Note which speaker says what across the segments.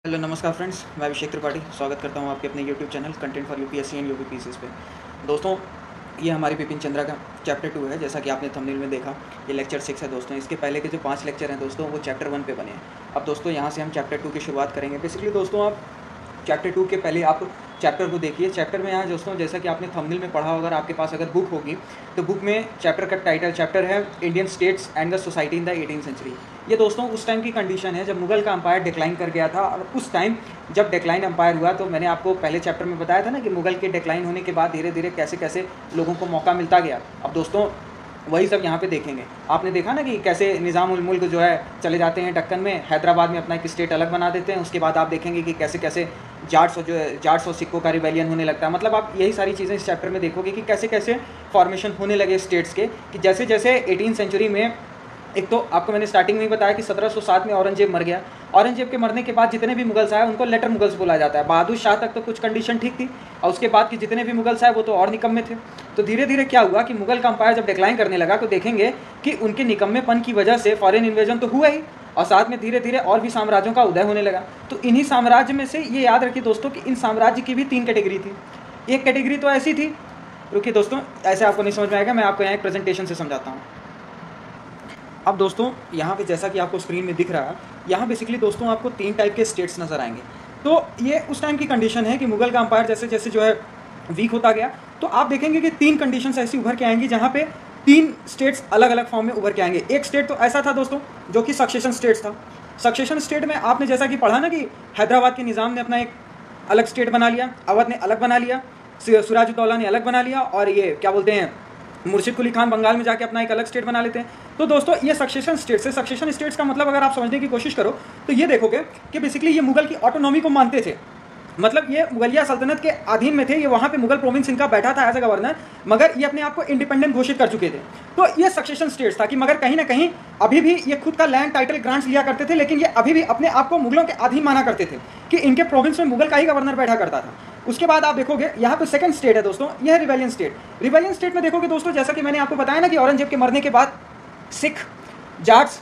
Speaker 1: Hello नमस्कार friends, मैं अभिषेक त्रिपाठी स्वागत करता हूं आपके अपने YouTube channel content for UPSC and UPPCS पे। दोस्तों, ये हमारी बिपिन चंद्रा का चैप्टर 2 है। जैसा कि आपने थंबनेल में देखा, ये लेक्चर 6 है दोस्तों। इसके पहले के जो 5 लेक्चर हैं दोस्तों, वो चैप्टर 1 पे बने हैं। अब दोस्तों यहाँ से हम चैप्टर 2 की शुरुआत करेंगे। बेसिकली दोस्तों, आप चैप्टर 2 के पहले आप चैप्टर को देखिए। चैप्टर में यहाँ दोस्तों, जैसा कि आपने थंबनेल में पढ़ा होगा, आपके पास अगर बुक होगी तो बुक में चैप्टर का चैप्टर है Indian states and the society in the 18th century. ये दोस्तों उस टाइम की कंडीशन है जब मुगल का अंपायर डिक्लाइन कर गया था। और उस टाइम जब डिक्लाइन अंपायर हुआ तो मैंने आपको पहले चैप्टर में बताया था ना कि मुगल के डिक्लाइन होने के बाद धीरे धीरे कैसे कैसे लोगों को मौका मिलता गया। अब दोस्तों वही सब यहाँ पे देखेंगे। आपने देखा ना कि कैसे निज़ाम उल मुल्क जो है चले जाते हैं दक्कन में, हैदराबाद में अपना एक स्टेट अलग बना देते हैं। उसके बाद आप देखेंगे कि कैसे कैसे जाट्स और सिक्कों का रिबेलियन होने लगता है। मतलब आप यही सारी चीज़ें इस चैप्टर में देखोगे कि कैसे कैसे फॉर्मेशन होने लगे स्टेट्स के, कि जैसे जैसे 18th सेंचुरी में, एक तो आपको मैंने स्टार्टिंग में ही बताया कि 1707 में औरंगजेब मर गया। औरंगजेब के मरने के बाद जितने भी मुगल्स आए उनको लेटर मुगल्स बोला जाता है। बहादुर शाह तक तो कुछ कंडीशन ठीक थी, और उसके बाद के जितने भी मुगल्स आए वो तो और निकम्मे थे। तो धीरे धीरे क्या हुआ कि मुगल का अंपायर जब डिक्लाइन करने लगा तो देखेंगे कि उनके निकम्मेपन की वजह से फॉरेन इन्वेजन तो हुआ ही, और साथ में धीरे धीरे और भी साम्राज्यों का उदय होने लगा। तो इन्हीं साम्राज्य में से ये याद रखिए दोस्तों कि इन साम्राज्य की भी 3 कैटेगरी थी। एक कैटेगरी तो ऐसी थी, रुकिए दोस्तों, ऐसे आपको नहीं समझ में आएगा, मैं आपको यहाँ एक प्रेजेंटेशन से समझाता हूँ। अब दोस्तों यहाँ पे जैसा कि आपको स्क्रीन में दिख रहा है, यहाँ बेसिकली दोस्तों आपको 3 टाइप के स्टेट्स नज़र आएंगे। तो ये उस टाइम की कंडीशन है कि मुगल का अंपायर जैसे जैसे जो है वीक होता गया, तो आप देखेंगे कि 3 कंडीशंस ऐसी उभर के आएंगी जहाँ पे 3 स्टेट्स अलग अलग फॉर्म में उभर के आएंगे। एक स्टेट तो ऐसा था दोस्तों जो कि सक्सेशन स्टेट्स था। सक्सेशन स्टेट में आपने जैसा कि पढ़ा ना कि हैदराबाद के निज़ाम ने अपना एक अलग स्टेट बना लिया, अवध ने अलग बना लिया, सिराजुद्दौला ने अलग बना लिया, और ये क्या बोलते हैं मुर्शिद कुली खान बंगाल में जाके अपना एक अलग स्टेट बना लेते हैं। तो दोस्तों ये सक्सेशन स्टेट्स है। सक्सेशन स्टेट्स का मतलब अगर आप समझने की कोशिश करो तो ये देखोगे कि बेसिकली ये मुगल की ऑटोनॉमी को मानते थे। मतलब ये मुगलिया सल्तनत के अधीन में थे, ये वहाँ पे मुगल प्रोविंस इनका बैठा था एज ए गवर्नर, मगर ये अपने आप को इंडिपेंडेंट घोषित कर चुके थे। तो ये सक्सेशन स्टेट्स था कि मगर कहीं ना कहीं अभी भी ये खुद का लैंड टाइटल ग्रांट्स लिया करते थे, लेकिन ये अभी भी अपने आप को मुगलों के अधीन माना करते थे कि इनके प्रोविंस में मुगल का ही गवर्नर बैठा करता था। उसके बाद आप देखोगे यहाँ पे सेकंड स्टेट है दोस्तों, यह है रिबेलियन स्टेट। रिबेलियन स्टेट में देखोगे दोस्तों, जैसा कि मैंने आपको बताया ना कि औरंगजेब के मरने के बाद सिख, जाट्स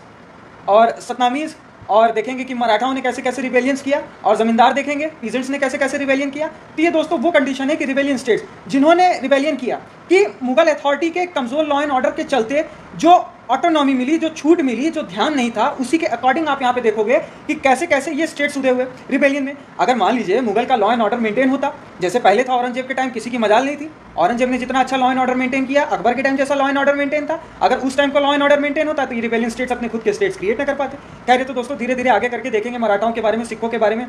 Speaker 1: और सतनामीज, और देखेंगे कि मराठाओं ने कैसे कैसे रिबेलियंस किया, और जमींदार देखेंगे पीजेंट्स ने कैसे कैसे रिबेलियन किया। तो ये दोस्तों वो कंडीशन है कि रिबेलियन स्टेट्स जिन्होंने रिबेलियन किया कि मुगल अथॉरिटी के कमजोर लॉ एंड ऑर्डर के चलते जो ऑटोनॉमी मिली, जो छूट मिली, जो ध्यान नहीं था, उसी के अकॉर्डिंग आप यहाँ पे देखोगे कि कैसे कैसे ये स्टेट्स उदय हुए रिबेलियन में। अगर मान लीजिए मुगल का लॉ एंड ऑर्डर मेंटेन होता जैसे पहले था औरंगजेब के टाइम, किसी की मजाल नहीं थी। औरंगजेब ने जितना अच्छा लॉ एंड ऑर्डर मेंटेन किया, अकबर के टाइम जैसा लॉ एंड ऑर्डर मेंटेन था, अगर उस टाइम का लॉ एंड ऑर्डर मेंटेन होता तो ये रिबेलियन स्टेट्स अपने खुद के स्टेट्स क्रिएट न कर पाते। खैर तो दोस्तों धीरे धीरे आगे करके देखेंगे मराठाओं के बारे में, सिखों के बारे में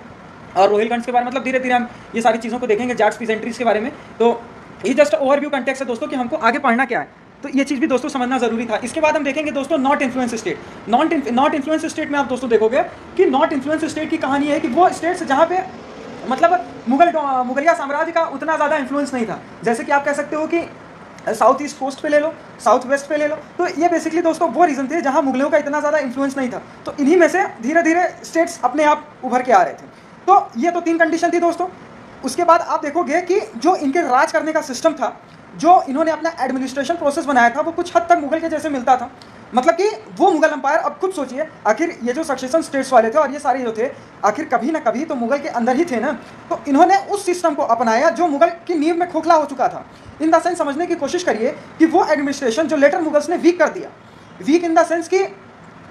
Speaker 1: और रोहिलखंड्स के बारे में। मतलब धीरे धीरे हम ये सारी चीज़ों को देखेंगे, जाट्स पीजेंट्रीज के बारे में। तो ये जस्ट ओवरव्यू कंटेक्स्ट है दोस्तों कि हमको आगे पढ़ना क्या है, तो ये चीज़ भी दोस्तों समझना जरूरी था। इसके बाद हम देखेंगे दोस्तों not influence state. Not influence state में आप दोस्तों देखोगे कि नॉट इन्फ्लुएंस स्टेट की कहानी है कि वो स्टेट्स जहाँ पे मतलब मुगलिया साम्राज्य का उतना ज़्यादा इन्फ्लुएंस नहीं था। जैसे कि आप कह सकते हो कि साउथ ईस्ट कोस्ट पे ले लो, साउथ वेस्ट पे ले लो। तो ये बेसिकली दोस्तों वो रीज़न थे जहाँ मुगलों का इतना ज़्यादा इन्फ्लुएंस नहीं था। तो इन्हीं में से धीरे धीरे स्टेट्स अपने आप उभर के आ रहे थे। तो ये तो 3 कंडीशन थी दोस्तों। उसके बाद आप देखोगे कि जो इनके राज करने का सिस्टम था, जो इन्होंने अपना एडमिनिस्ट्रेशन प्रोसेस बनाया था, वो कुछ हद तक मुगल के जैसे मिलता था। मतलब कि वो मुगल अंपायर, अब खुद सोचिए, आखिर ये जो सक्सेशन स्टेट्स वाले थे और ये सारे जो थे, आखिर कभी ना कभी तो मुगल के अंदर ही थे ना। तो इन्होंने उस सिस्टम को अपनाया जो मुगल की नींव में खोखला हो चुका था। इन द सेंस समझने की कोशिश करिए कि वो एडमिनिस्ट्रेशन जो लेटर मुगल्स ने वीक कर दिया, वीक इन द सेंस कि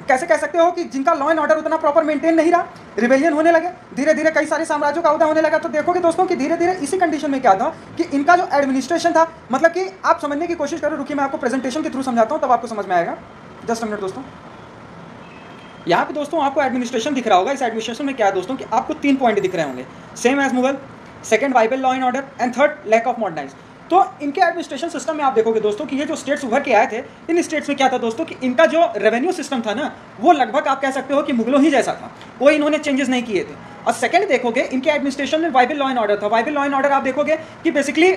Speaker 1: कैसे कह सकते हो कि जिनका लॉ एंड ऑर्डर उतना प्रॉपर मेंटेन नहीं रहा, रिबेलियन होने लगे, धीरे धीरे कई सारे साम्राज्यों का उदय होने लगा। तो देखोगे दोस्तों कि धीरे धीरे इसी कंडीशन में क्या था कि इनका जो एडमिनिस्ट्रेशन था, मतलब कि आप समझने की कोशिश करो, रुकिए मैं आपको प्रेजेंटेशन के थ्रू समझाता हूँ तब आपको समझ में आएगा। जस्ट अ मिनट दोस्तों। यहाँ पे दोस्तों आपको एडमिनिस्ट्रेशन दिख रहा होगा। इस एडमिनिस्ट्रेशन में क्या है दोस्तों कि आपको 3 पॉइंट दिख रहे होंगे, same as Mughal, second viable law and order, and third lack of modernise. तो इनके एडमिनिस्ट्रेशन सिस्टम में आप देखोगे दोस्तों कि ये जो स्टेट्स उभर के आए थे, इन स्टेट्स में क्या था दोस्तों कि इनका जो रेवेन्यू सिस्टम था ना, वो लगभग आप कह सकते हो कि मुगलों ही जैसा था, कोई इन्होंने चेंजेस नहीं किए थे। और सेकंड देखोगे इनके एडमिनिस्ट्रेशन में वाइबल लॉ एंड ऑर्डर था। वाइबल लॉ एंड ऑर्डर आप देखोगे कि बेसिकली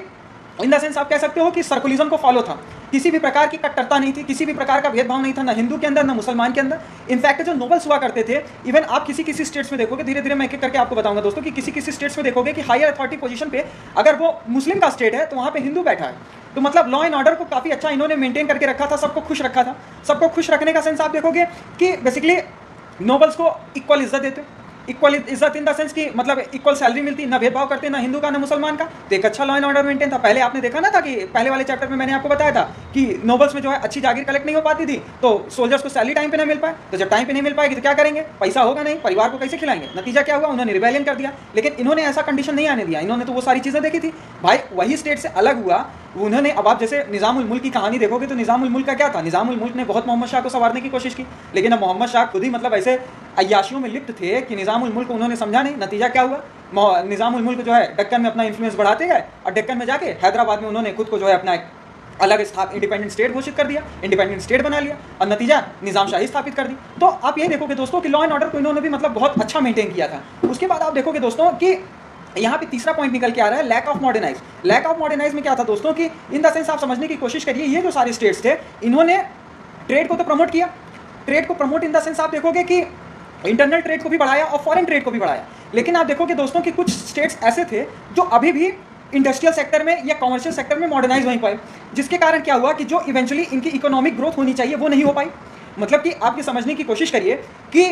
Speaker 1: इन द सेंस आप कह सकते हो कि सर्कुलिज्म को फॉलो था, किसी भी प्रकार की कट्टरता नहीं थी, किसी भी प्रकार का भेदभाव नहीं था, ना हिंदू के अंदर ना मुसलमान के अंदर। इनफैक्ट जो नोबल्स हुआ करते थे, इवन आप किसी किसी स्टेट्स में देखोगे, धीरे धीरे मैं एक एक करके आपको बताऊंगा दोस्तों कि किसी किसी स्टेट्स में देखोगे कि हायर अथॉरिटी पोजीशन पे अगर वो मुस्लिम का स्टेट है तो वहाँ पे हिंदू बैठा है। तो मतलब लॉ एंड ऑर्डर को काफ़ी अच्छा इन्होंने मेंटेन करके रखा था, सबको खुश रखा था। सबको खुश रखने का सेंस आप देखोगे कि बेसिकली नोबल्स को इक्वल इज्जत देते, इक्वल इज्जत इन द सेंस की मतलब इक्वल सैलरी मिलती, ना भेदभाव करते ना हिंदू का ना मुसलमान का। तो एक अच्छा लॉ एंड ऑर्डर मेंटेन था। पहले आपने देखा ना था कि पहले वाले चैप्टर में मैंने आपको बताया था कि नोबल्स में जो है अच्छी जागीर कलेक्ट नहीं हो पाती थी, तो सोल्जर्स को सैलरी टाइम पे नहीं मिल पाए। तो जब टाइम पे नहीं मिल पाएगी तो क्या करेंगे, पैसा होगा नहीं, परिवार को कैसे खिलाएंगे। नतीजा क्या हुआ, उन्होंने रिबेलियन कर दिया। लेकिन इन्होंने ऐसा कंडीशन नहीं आने दिया, इन्होंने तो वो सारी चीज़ें देखी थी भाई। वही स्टेट से अलग हुआ उन्होंने। अब आप जैसे निज़ामुल मुल्क की कहानी देखोगे तो निज़ामुल मुल्क का क्या था, निज़ामुल मुल्क ने बहुत मोहम्मद शाह को संवारने की कोशिश की, लेकिन अब मोहम्मद शाह खुद ही मतलब ऐसे अय्याशियों में लिप्त थे कि निज़ामुल मुल्क उन्होंने समझा नहीं। नतीजा क्या हुआ, निज़ामुल मुल्क जो है डेक्कन में अपना इन्फ्लुएंस बढ़ाते गए और डेक्कन में जाके हैदराबाद में उन्होंने खुद को जो है अपना एक अलग इंडिपेंडेंट स्टेट घोषित कर दिया, इंडिपेंडेंट स्टेट बना लिया और नतीजा निजामशाही स्थापित कर दी। तो आप ये देखोगे दोस्तों कि लॉ एंड ऑर्डर को इन्होंने भी मतलब बहुत अच्छा मेंटेन किया था। उसके बाद आप देखोगे दोस्तों कि यहाँ पे तीसरा पॉइंट निकल के आ रहा है, lack of modernise. Lack of modernise में क्या था दोस्तों कि इन द सेंस आप समझने की कोशिश करिए, ये जो सारे स्टेट्स थे इन्होंने ट्रेड को तो प्रमोट किया, ट्रेड को प्रमोट इन द सेंस आप देखोगे कि इंटरनल ट्रेड को भी बढ़ाया और फॉरेन ट्रेड को भी बढ़ाया। लेकिन आप देखोगे दोस्तों कि कुछ स्टेट्स ऐसे थे जो अभी भी इंडस्ट्रियल सेक्टर में या कॉमर्शियल सेक्टर में मॉडर्नाइज नहीं पाए, जिसके कारण क्या हुआ कि जो इवेंचुअली इनकी इकोनॉमिक ग्रोथ होनी चाहिए वो नहीं हो पाई। मतलब कि आप ये समझने की कोशिश करिए कि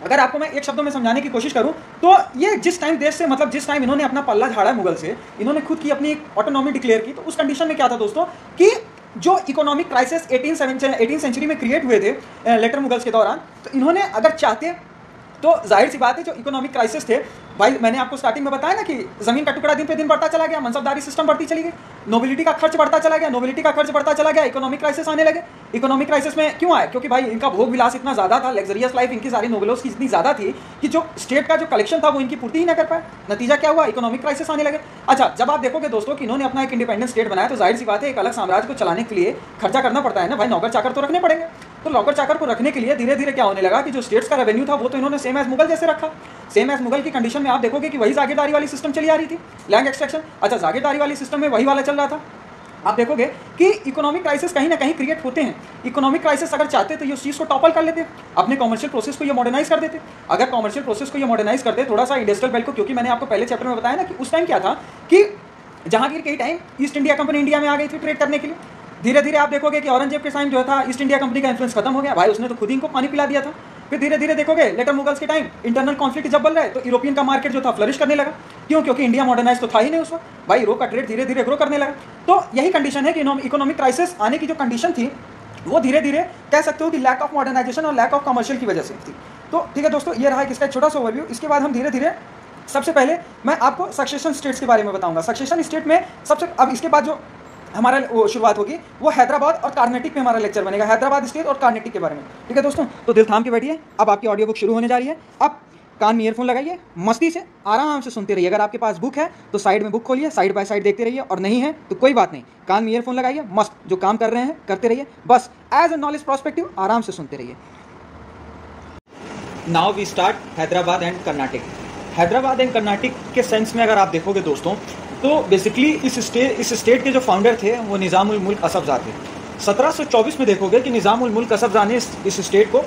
Speaker 1: अगर आपको मैं एक शब्दों में समझाने की कोशिश करूं तो ये जिस टाइम देश से मतलब जिस टाइम इन्होंने अपना पल्ला झाड़ा मुगल से, इन्होंने खुद की अपनी एक ऑटोनॉमी डिक्लेयर की, तो उस कंडीशन में क्या था दोस्तों कि जो इकोनॉमिक क्राइसिस 18 सेंचुरी में क्रिएट हुए थे लेटर मुगल्स के दौरान, तो इन्होंने अगर चाहते तो जाहिर सी बात है जो इकोनॉमिक क्राइसिस थे भाई, मैंने आपको स्टार्टिंग में बताया ना कि जमीन का टुकड़ा दिन पे दिन बढ़ता चला गया, मनसबदारी सिस्टम बढ़ती चली गई, नोबिलिटी का खर्च बढ़ता चला गया, नोबिलिटी का खर्च बढ़ता चला गया, इकोनॉमिक क्राइसिस आने लगे। इकोनॉमिक क्राइसिस में क्यों आए, क्योंकि भाई इनका भोग विलास इतना ज़्यादा था, लग्जरियस लाइफ इनकी सारी नोबेलोस की इतनी ज़्यादा थी कि जो स्टेट का जो कलेक्शन था वो इनकी पूर्ति ही ना कर पाए। नतीजा क्या हुआ, इकोनॉमिक क्राइसिस आने लगे। अच्छा, जब आप देखोगे दोस्तों कि इन्होंने अपना एक इंडिपेंडेंट स्टेट बनाया तो जाहिर सी बात है एक अलग साम्राज्य को चलाने के लिए खर्चा करना पड़ता है ना भाई, नौकर चाकर तो रखने पड़ेंगे। तो नौकर चाकर को रखने के लिए धीरे धीरे क्या होने लगा कि जो स्टेट्स का रेवेन्यू था वो तो इन्होंने सेम एज मुगल जैसे रखा। सेम एज मुगल की कंडीशन में आप देखोगे कि वही जागीरदारी वाली सिस्टम चली आ रही थी, लैंड एक्सट्रैक्शन। अच्छा, जागीरदारी वाली सिस्टम में वही वाला चल रहा था। आप देखोगे कि इकोनॉमिक क्राइसिस कहीं ना कहीं क्रिएट होते हैं। इकोनॉमिक क्राइसिस अगर चाहते तो ये उस चीज़ को टॉपल कर लेते, अपने कॉमर्शियल प्रोसेस को ये मॉडर्नाइज कर देते। अगर कॉमर्शियल प्रोसेस को ये मॉडर्नाइज करते थोड़ा सा इंडस्ट्रियल बेल्ट को, क्योंकि मैंने आपको पहले चैप्टर में बताया ना कि उस टाइम क्या था कि जहांगीर के time east India company India में आ गई थी ट्रेड करने के लिए। धीरे धीरे आप देखोगे कि औरंगजेब के टाइम जो था ईस्ट इंडिया कंपनी का इन्फ्लुएंस खत्म हो गया भाई, उसने तो खुद ही इनको पानी पिला दिया था। फिर धीरे धीरे देखोगे लेटर मुगल्स के टाइम इंटरनल कॉन्फ्लिक्ट जब बल रहे तो यूरोपियन का मार्केट जो था फ्लरिश करने लगा। क्यों, क्योंकि इंडिया मॉडर्नाइज तो था ही नहीं उस वक्त भाई, यूरोप का ट्रेड धीरे धीरे ग्रो करने लगा। तो यही कंडीशन है कि इकोनॉमिक क्राइसिस आने की जो कंडीशन थी वो धीरे धीरे कह सकते हो कि लैक ऑफ मॉडर्नाइजेशन और लैक ऑफ कमर्शियल की वजह से थी। तो ठीक है दोस्तों, ये रहा इसका एक छोटा सा ओवरव्यू। इसके बाद हम धीरे धीरे सबसे पहले मैं आपको सक्सेशन स्टेट्स के बारे में बताऊंगा। सक्सेशन स्टेट में सबसे अब इसके बाद जो हमारा वो शुरुआत होगी वो हैदराबाद और कार्नेटिक पे हमारा लेक्चर बनेगा, हैदराबाद स्टेट और कार्नेटिक के बारे में। ठीक है दोस्तों, तो दिल थाम के बैठिए, अब आपकी ऑडियो बुक शुरू होने जा रही है। अब कान में ईयरफोन लगाइए, मस्ती से आराम से सुनते रहिए। अगर आपके पास बुक है तो साइड में बुक खोलिए, साइड बाय साइड देखते रहिए, और नहीं है तो कोई बात नहीं, कान में ईयरफोन लगाइए, मस्त जो काम कर रहे हैं करते रहिए, बस एज ए नॉलेज प्रोस्पेक्टिव आराम से सुनते रहिए। Now we start Hyderabad and Karnataka. Hyderabad and Karnataka के सेंस में अगर आप देखोगे दोस्तों तो बेसिकली इस स्टेट के जो फाउंडर थे वो निज़ामुल मुल्क असफजाह थे। 1724 में देखोगे कि निज़ामुल मुल्क असफजाह ने इस स्टेट को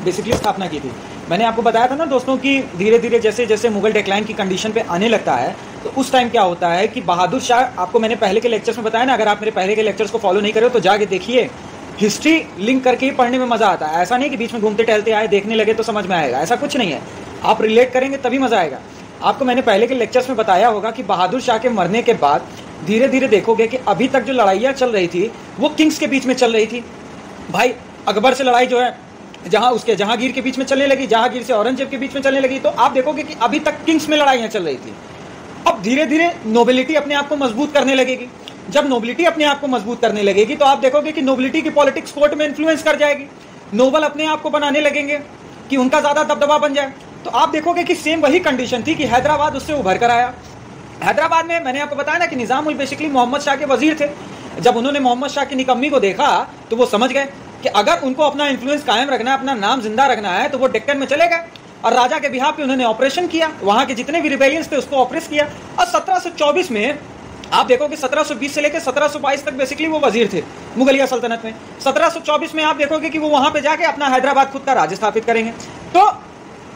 Speaker 1: बेसिकली स्थापना की थी। मैंने आपको बताया था ना दोस्तों कि धीरे धीरे जैसे जैसे मुगल डिक्लाइन की कंडीशन पे आने लगता है तो उस टाइम क्या होता है कि बहादुर शाह, आपको मैंने पहले के लेक्चर्स में बताया ना, अगर आप मेरे पहले के लेक्चर्स को फॉलो नहीं करो तो जाके देखिए, हिस्ट्री लिंक करके ही पढ़ने में मजा आता है। ऐसा नहीं कि बीच में घूमते टहलते आए देखने लगे तो समझ में आएगा, ऐसा कुछ नहीं है। आप रिलेट करेंगे तभी मजा आएगा। आपको मैंने पहले के लेक्चर्स में बताया होगा कि बहादुर शाह के मरने के बाद धीरे धीरे देखोगे कि अभी तक जो लड़ाइयाँ चल रही थी वो किंग्स के बीच में चल रही थी भाई। अकबर से लड़ाई जो है जहाँ उसके जहांगीर के बीच में चलने लगी, जहांगीर से औरंगजेब के बीच में चलने लगी, तो आप देखोगे कि अभी तक किंग्स में लड़ाइयाँ चल रही थी। अब धीरे धीरे नोबिलिटी अपने आप को मजबूत करने लगेगी। जब नोबिलिटी अपने आप को मजबूत करने लगेगी तो आप देखोगे कि नोबिलिटी की पॉलिटिक्स कोर्ट में इन्फ्लुएंस कर जाएगी, नोबल अपने आप को बनाने लगेंगे कि उनका ज्यादा दबदबा बन जाए। तो आप देखोगे कि सेम वही कंडीशन थी कि हैदराबाद उससे उभर कर आया। हैदराबाद में मैंने आपको बताया ना कि निजामुल बेसिकली मोहम्मद शाह के वजीर थे। जब उन्होंने मोहम्मद शाह की निकम्मी को देखा तो वो समझ गए कि अगर उनको अपना इन्फ्लुएंस कायम रखना है, अपना नाम जिंदा रखना है, तो वो डेक्कन में चले गए और राजा के बिहाफ पे उन्होंने ऑपरेशन किया, वहां के जितने भी रिबेलियंस थे उसको ऑपरेस किया। और 1724 में आप देखोगे 1720 से लेकर 1722 तक बेसिकली वो वजीर थे मुगलिया सल्तनत में। 1724 में आप देखोगे कि वो वहां पे जाके अपना हैदराबाद खुद का राज्य स्थापित करेंगे। तो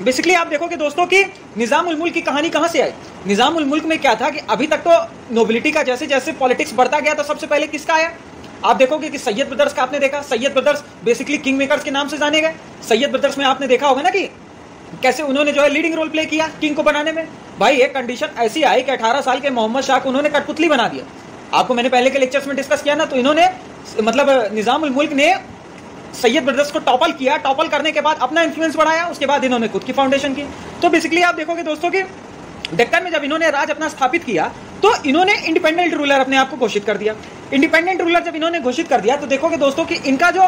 Speaker 1: बेसिकली आप देखोगे दोस्तों कि निजामुल मुल्क की कहानी कहां से आई। निजामुल मुल्क में क्या था कि अभी तक तो नोबिलिटी का जैसे जैसे पॉलिटिक्स बढ़ता गया तो सबसे पहले किसका आया, आप देखोगे कि सैयद ब्रदर्स का आपने देखा। Syed brothers basically king makers के नाम से जाने गए। सैयद ब्रदर्स में आपने देखा होगा ना कि कैसे उन्होंने जो है लीडिंग रोल प्ले किया किंग को बनाने में। भाई एक कंडीशन ऐसी आई कि 18 साल के मोहम्मद शाह को उन्होंने कठपुतली बना दिया। आपको मैंने पहले के लेक्चर्स में डिस्कस किया ना, तो इन्होंने मतलब निजामुल मुल्क ने सैयद ब्रदर्स को टॉपल किया, टॉपल करने के बाद अपना इन्फ्लुएंस बढ़ाया, उसके बाद इन्होंने खुद की फाउंडेशन की। तो बेसिकली आप देखोगे दोस्तों कि डेक्कन में जब इन्होंने राज अपना स्थापित किया तो इन्होंने इंडिपेंडेंट रूलर अपने आप को घोषित कर दिया। इंडिपेंडेंट रूलर जब इन्होंने घोषित कर दिया तो देखोगे दोस्तों कि इनका जो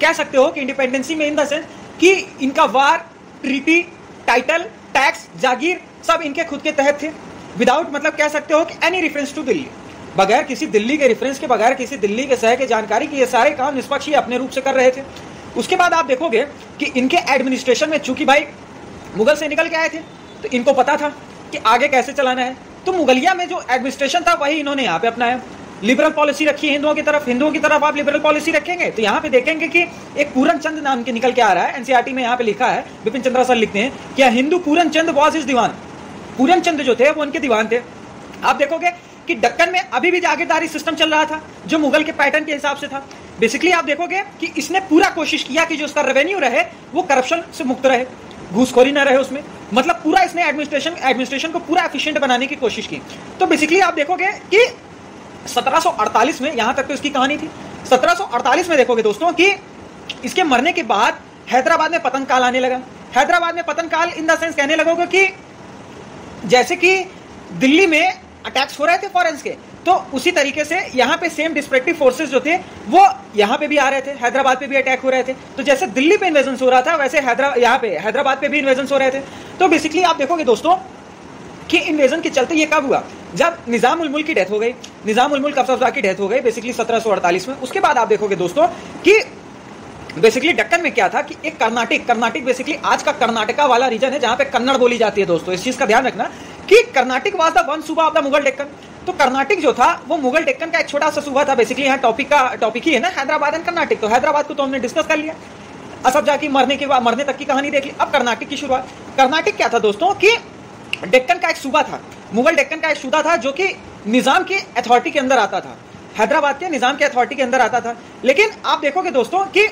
Speaker 1: कह सकते हो कि इंडिपेंडेंसी में इन द सेंस कि इनका वार, ट्रीटी, टाइटल, टैक्स, जागीर सब इनके खुद के तहत थे, विदाउट मतलब कह सकते हो कि एनी रेफरेंस टू दिल्ली, बगैर किसी दिल्ली के रेफरेंस के, बगैर किसी दिल्ली के शहर के जानकारी की ये सारे काम निष्पक्ष ही अपने रूप से कर रहे थे। उसके बाद आप देखोगे कि इनके एडमिनिस्ट्रेशन में चूंकि भाई मुगल से निकल के आए थे तो इनको पता था कि आगे कैसे चलाना है, तो मुगलिया में जो एडमिनिस्ट्रेशन था वही इन्होंने यहाँ पे अपनाया। लिबरल पॉलिसी रखी है हिंदुओं की तरफ आप लिबरल पॉलिसी रखेंगे तो यहाँ पे देखेंगे कि एक पूरन चंद नाम के निकल के आ रहा है, एनसीईआरटी में यहाँ पे लिखा है, बिपिन चंद्रा सर लिखते हैं कि हिंदू पूरन चंद वॉज हिज दीवान। पूरन चंद जो थे वो उनके दीवान थे। आप देखोगे कि दक्कन में अभी भी जागीरदारी सिस्टम चल रहा था जो मुगल के पैटर्न के हिसाब से था। बेसिकली आप देखोगे कि इसने पूरा कोशिश किया कि जो उसका रेवेन्यू रहे वो करप्शन से मुक्त रहे, घूसखोरी न रहे उसमें, मतलब पूरा इसने एडमिनिस्ट्रेशन को पूरा एफिशिएंट बनाने की कोशिश की। तो बेसिकली आप देखोगे कि 1748 में, यहां तक तो इसकी कहानी थी, 1748 में देखोगे दोस्तों कि इसके मरने के बाद हैदराबाद में पतन काल आने लगा। हैदराबाद में पतन काल इन द सेंस कहने लगोगे कि जैसे कि दिल्ली में अटैक्स हो रहे थे फॉरेंस के, तो उसी तरीके से यहाँ पे सेम डिस्ट्रक्टिव फोर्सेस जो थे वो यहाँ पे भी आ रहे थे, हैदराबाद पे भी अटैक हो रहे थे। तो जैसे दिल्ली पे इन्वेजन हो रहा था वैसे यहाँ पे हैदराबाद पे भी इन्वेजन हो रहे थे। तो बेसिकली आप देखोगे दोस्तों कि इन्वेजन के चलते ये कब हुआ, जब निजामुल मुल्क की डेथ हो गई, निजामुल मुल्क अफजल की डेथ हो गई बेसिकली 1748 में। उसके बाद आप देखोगे दोस्तों कि बेसिकली दक्कन में क्या था कि एक कर्नाटिक बेसिकली आज का कर्नाटका वाला रीजन है जहां पे कन्नड़ बोली जाती है। दोस्तों इस चीज का ध्यान रखना कि कर्नाटिक वाज द वन सूबा ऑफ द मुगल डेक्कन। तो कर्नाटिक जो था वो मुगल डेक्कन का एक छोटा सा सूबा था। बेसिकली यहाँ टॉपिक ही है ना हैदराबाद एंड कर्नाटिक, तो हैदराबाद को तो हमने डिस्कस कर लिया, असफ जाह की मरने तक की कहानी देख ली। अब कर्नाटिक की शुरुआत। कर्नाटिक क्या था दोस्तों कि डेक्कन का एक सूबा था, मुगल डेक्कन का एक सूबा था जो कि निजाम की अथॉरिटी के अंदर आता था, हैदराबाद के निजाम की अथॉरिटी के अंदर आता था। लेकिन आप देखोगे दोस्तों कि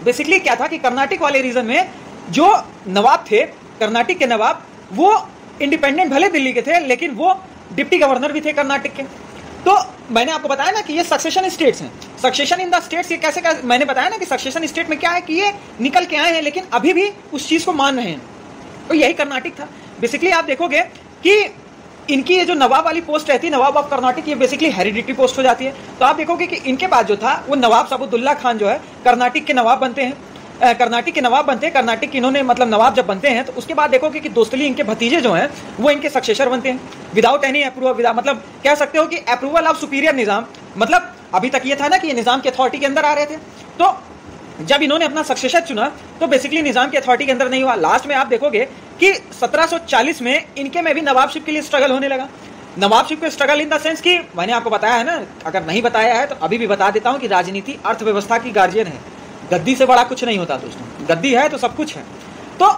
Speaker 1: बेसिकली क्या था कि कर्नाटिक वाले रीजन में जो नवाब थे, कर्नाटिक के नवाब, वो इंडिपेंडेंट भले दिल्ली के थे लेकिन वो डिप्टी गवर्नर भी थे कर्नाटक के। तो मैंने आपको बताया ना कि ये सक्सेशन स्टेट्स हैं, सक्सेशन इन द स्टेट्स। ये कैसे मैंने बताया ना कि सक्सेशन स्टेट में क्या है कि ये निकल के आए हैं लेकिन अभी भी उस चीज को मान रहे हैं, तो यही कर्नाटक था। बेसिकली आप देखोगे कि इनकी ये जो नवाब वाली पोस्ट रहती है, नवाब ऑफ कर्नाटक, ये बेसिकली हेरिडिटरी पोस्ट हो जाती है। तो आप देखोगे कि इनके बाद जो था वो नवाब सबुद्दुल्ला खान जो है कर्नाटक के नवाब बनते हैं, कर्नाटक इन्होंने मतलब नवाब जब बनते हैं तो उसके बाद देखोगे कि दोस्तली इनके भतीजे जो हैं वो इनके सक्सेसर बनते हैं विदाउट एनी अप्रूवल, मतलब कह सकते हो कि अप्रूवल ऑफ सुपीरियर निजाम। मतलब अभी तक ये था ना कि ये निजाम की अथॉरिटी के अंदर आ रहे थे, तो जब इन्होंने अपना सक्सेसर चुना तो बेसिकली निजाम की अथॉरिटी के अंदर नहीं हुआ। लास्ट में आप देखोगे कि 1740 में इनके में भी नवाबशिप के लिए स्ट्रगल होने लगा। नवाबशिप के स्ट्रगल इन द सेंस कि मैंने आपको बताया है ना, अगर नहीं बताया है तो अभी भी बता देता हूं कि राजनीति अर्थव्यवस्था की गार्जियन है, गद्दी से बड़ा कुछ नहीं होता दोस्तों, गद्दी है तो सब कुछ है। तो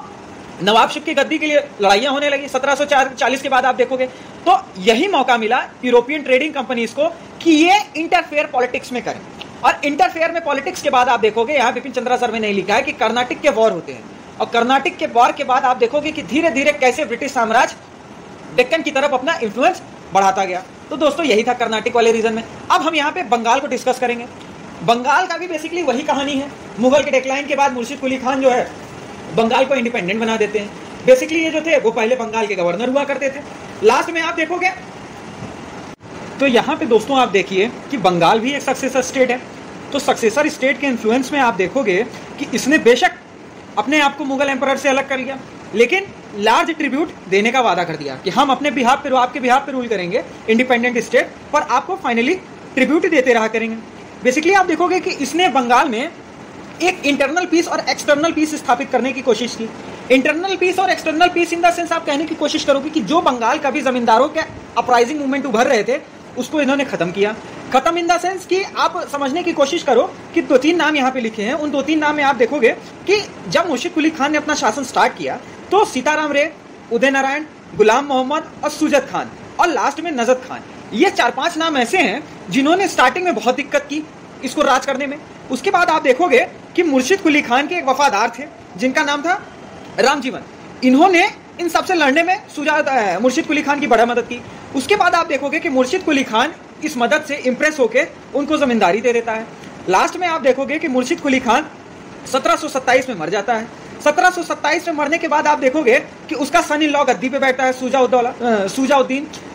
Speaker 1: नवाबशिप की गद्दी के लिए लड़ाइयां होने लगी 1740 के बाद। आप देखोगे तो यही मौका मिला यूरोपियन ट्रेडिंग कंपनीज को कि ये इंटरफेयर पॉलिटिक्स में करें। और इंटरफेयर में पॉलिटिक्स के बाद आप देखोगे, यहाँ बिपिन चंद्रा सर ने नहीं लिखा है कि कर्नाटक के वॉर होते हैं, और कर्नाटक के वॉर के बाद आप देखोगे कि धीरे धीरे कैसे ब्रिटिश साम्राज्य डेक्कन की तरफ अपना इन्फ्लुएंस बढ़ाता गया। तो दोस्तों यही था कर्नाटक वाले रीजन में। अब हम यहाँ पे बंगाल को डिस्कस करेंगे। बंगाल का भी बेसिकली वही कहानी है। मुगल के डिक्लाइन के बाद मुर्शिद कुली खान जो है बंगाल को इंडिपेंडेंट बना देते हैं। बेसिकली ये जो थे वो पहले बंगाल के गवर्नर हुआ करते थे। लास्ट में आप देखोगे तो यहाँ पे दोस्तों आप देखिए कि बंगाल भी एक सक्सेसर स्टेट है। तो सक्सेसर स्टेट के इन्फ्लुएंस में आप देखोगे कि इसने बेशक अपने आप को मुगल एम्परर से अलग कर लिया, लेकिन लार्ज ट्रिब्यूट देने का वादा कर दिया कि हम अपने बिहाफ पे, आपके बिहाफ पे रूल करेंगे इंडिपेंडेंट स्टेट, पर आपको फाइनली ट्रिब्यूट देते रहा करेंगे। बेसिकली आप देखोगे कि इसने बंगाल में एक इंटरनल पीस और एक्सटर्नल पीस स्थापित करने की कोशिश की। इंटरनल पीस और external peace in the sense आप कहने की कोशिश करोगे कि जो बंगाल का भी जमींदारों के अपराइजिंग मूवमेंट उभर रहे थे उसको इन्होंने खत्म किया। खत्म इन द सेंस कि आप समझने की कोशिश करो कि 2-3 नाम यहाँ पे लिखे हैं। उन 2-3 नाम में आप देखोगे कि जब मुर्शिद कुली खान ने अपना शासन स्टार्ट किया तो सीताराम रे, उदय नारायण, गुलाम मोहम्मद और सुजत खान और लास्ट में नजत खान, ये 4-5 नाम ऐसे हैं जिन्होंने स्टार्टिंग में बहुत दिक्कत की इसको राज करने में। उसके बाद आप देखोगे कि मुर्शिद कुली खान के एक वफादार थे जिनका नाम था रामजीवन, इन्होंने इन सबसे लड़ने में मुर्शिद कुली खान की बड़ा मदद की। उसके बाद आप देखोगे कि मुर्शिद कुली खान इस मदद से इंप्रेस होकर उनको जमींदारी दे देता है। लास्ट में आप देखोगे कि मुर्शिद कुली खान 1727 में मर जाता है। 1727 में मरने के बाद आप देखोगे कि उसका सन इन लॉ गद्दी पे बैठता है,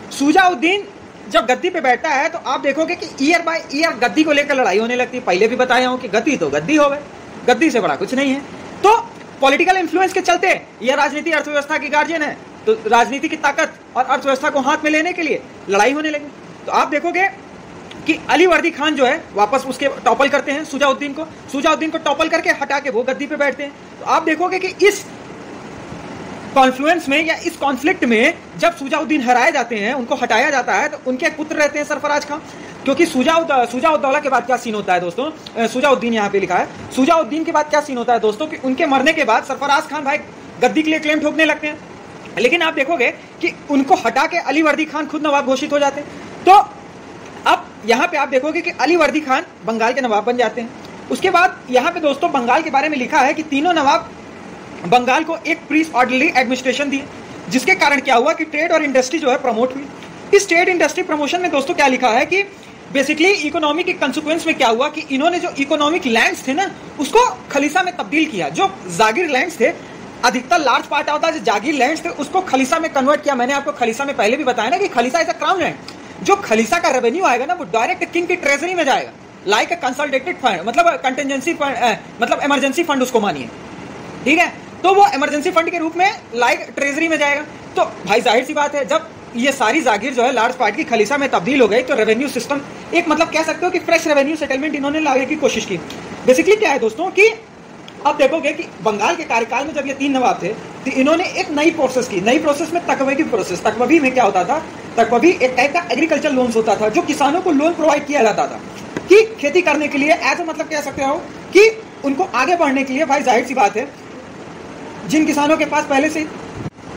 Speaker 1: शुजाउद्दीन जब गद्दी पे बैठता है तो आप देखोगे कि ईयर बाय ईयर गद्दी को लेकर लड़ाई होने लगती है। पहले भी बताया हूं कि गद्दी तो गद्दी हो गए, गद्दी से बड़ा कुछ नहीं है। तो पॉलिटिकल इन्फ्लुएंस के चलते यह राजनीति अर्थव्यवस्था की गार्जियन है, तो राजनीति की ताकत और अर्थव्यवस्था को हाथ में लेने के लिए लड़ाई होने लगी। तो आप देखोगे कि अली वर्दी खान जो है वापस उसके टॉपल करते हैं शुजाउद्दीन को टॉपल करके हटा के वो गद्दी पे बैठते हैं। तो आप देखोगे कि इस कॉन्फ्लुएंस में या इस कॉन्फ्लिक्ट में जब शुजाउद्दीन हराए जाते हैं, उनको हटाया जाता है, तो उनके एक पुत्र रहते हैं सरफराज खान। क्योंकि शुजाउद्दौला के बाद क्या सीन होता है दोस्तों, शुजाउद्दीन यहाँ पे लिखा है, शुजाउद्दीन के बाद क्या सीन होता है दोस्तों कि उनके मरने के बाद सरफराज खान भाई गद्दी के लिए क्लेम ठोकने लगते हैं। लेकिन आप देखोगे कि उनको हटा के अली वर्दी खान खुद नवाब घोषित हो जाते हैं। तो अब यहाँ पे आप देखोगे कि अली वर्दी खान बंगाल के नवाब बन जाते हैं। उसके बाद यहाँ पे दोस्तों बंगाल के बारे में लिखा है कि तीनों नवाब बंगाल को एक प्रीस ऑर्डरली एडमिनिस्ट्रेशन दिए, जिसके कारण क्या हुआ कि ट्रेड और इंडस्ट्री जो है प्रमोट हुई। इस ट्रेड इंडस्ट्री प्रमोशन में दोस्तों क्या लिखा है कि बेसिकली इकोनॉमी के कंसिक्वेंस में क्या हुआ कि इन्होंने जो इकोनॉमिक लैंड्स थे ना उसको खलीसा में तब्दील किया। जो जागीर लैंड्स थे, अधिकतर लार्ज पार्ट होता है जो जागीर लैंड्स थे, उसको खलीसा में कन्वर्ट किया। मैंने आपको खलीसा में पहले भी बताया ना कि khalisa is a crown land. जो खलीसा का रेवेन्यू आएगा ना वो डायरेक्ट किंग की ट्रेजरी में जाएगा, लाइक अ कंसोलिडेटेड फंड, मतलब कंटिजेंसी फंड, मतलब इमरजेंसी फंड उसको मानिए, ठीक है। तो वो इमरजेंसी फंड के रूप में लाइक ट्रेजरी में जाएगा। तो भाई जाहिर सी बात है जब ये सारी जागीर जो है लार्ज पार्ट की खलीसा में तब्दील हो गई तो रेवेन्यू सिस्टम एक मतलब कह सकते हो कि फ्रेश रेवेन्यू सेटलमेंट इन्होंने लाने की कोशिश की। बेसिकली क्या है दोस्तों कि आप देखोगे कि बंगाल के कार्यकाल में जब ये तीन नवाब थे तो इन्होंने एक नई प्रोसेस की। नई प्रोसेस में तकवे की प्रोसेस। तकवी में क्या होता था, तकवी एक टाइप का एग्रीकल्चर लोन्स होता था जो किसानों को लोन प्रोवाइड किया जाता था कि खेती करने के लिए, ऐसा मतलब कह सकते हो कि उनको आगे बढ़ने के लिए। भाई जाहिर सी बात है जिन किसानों के पास पहले से,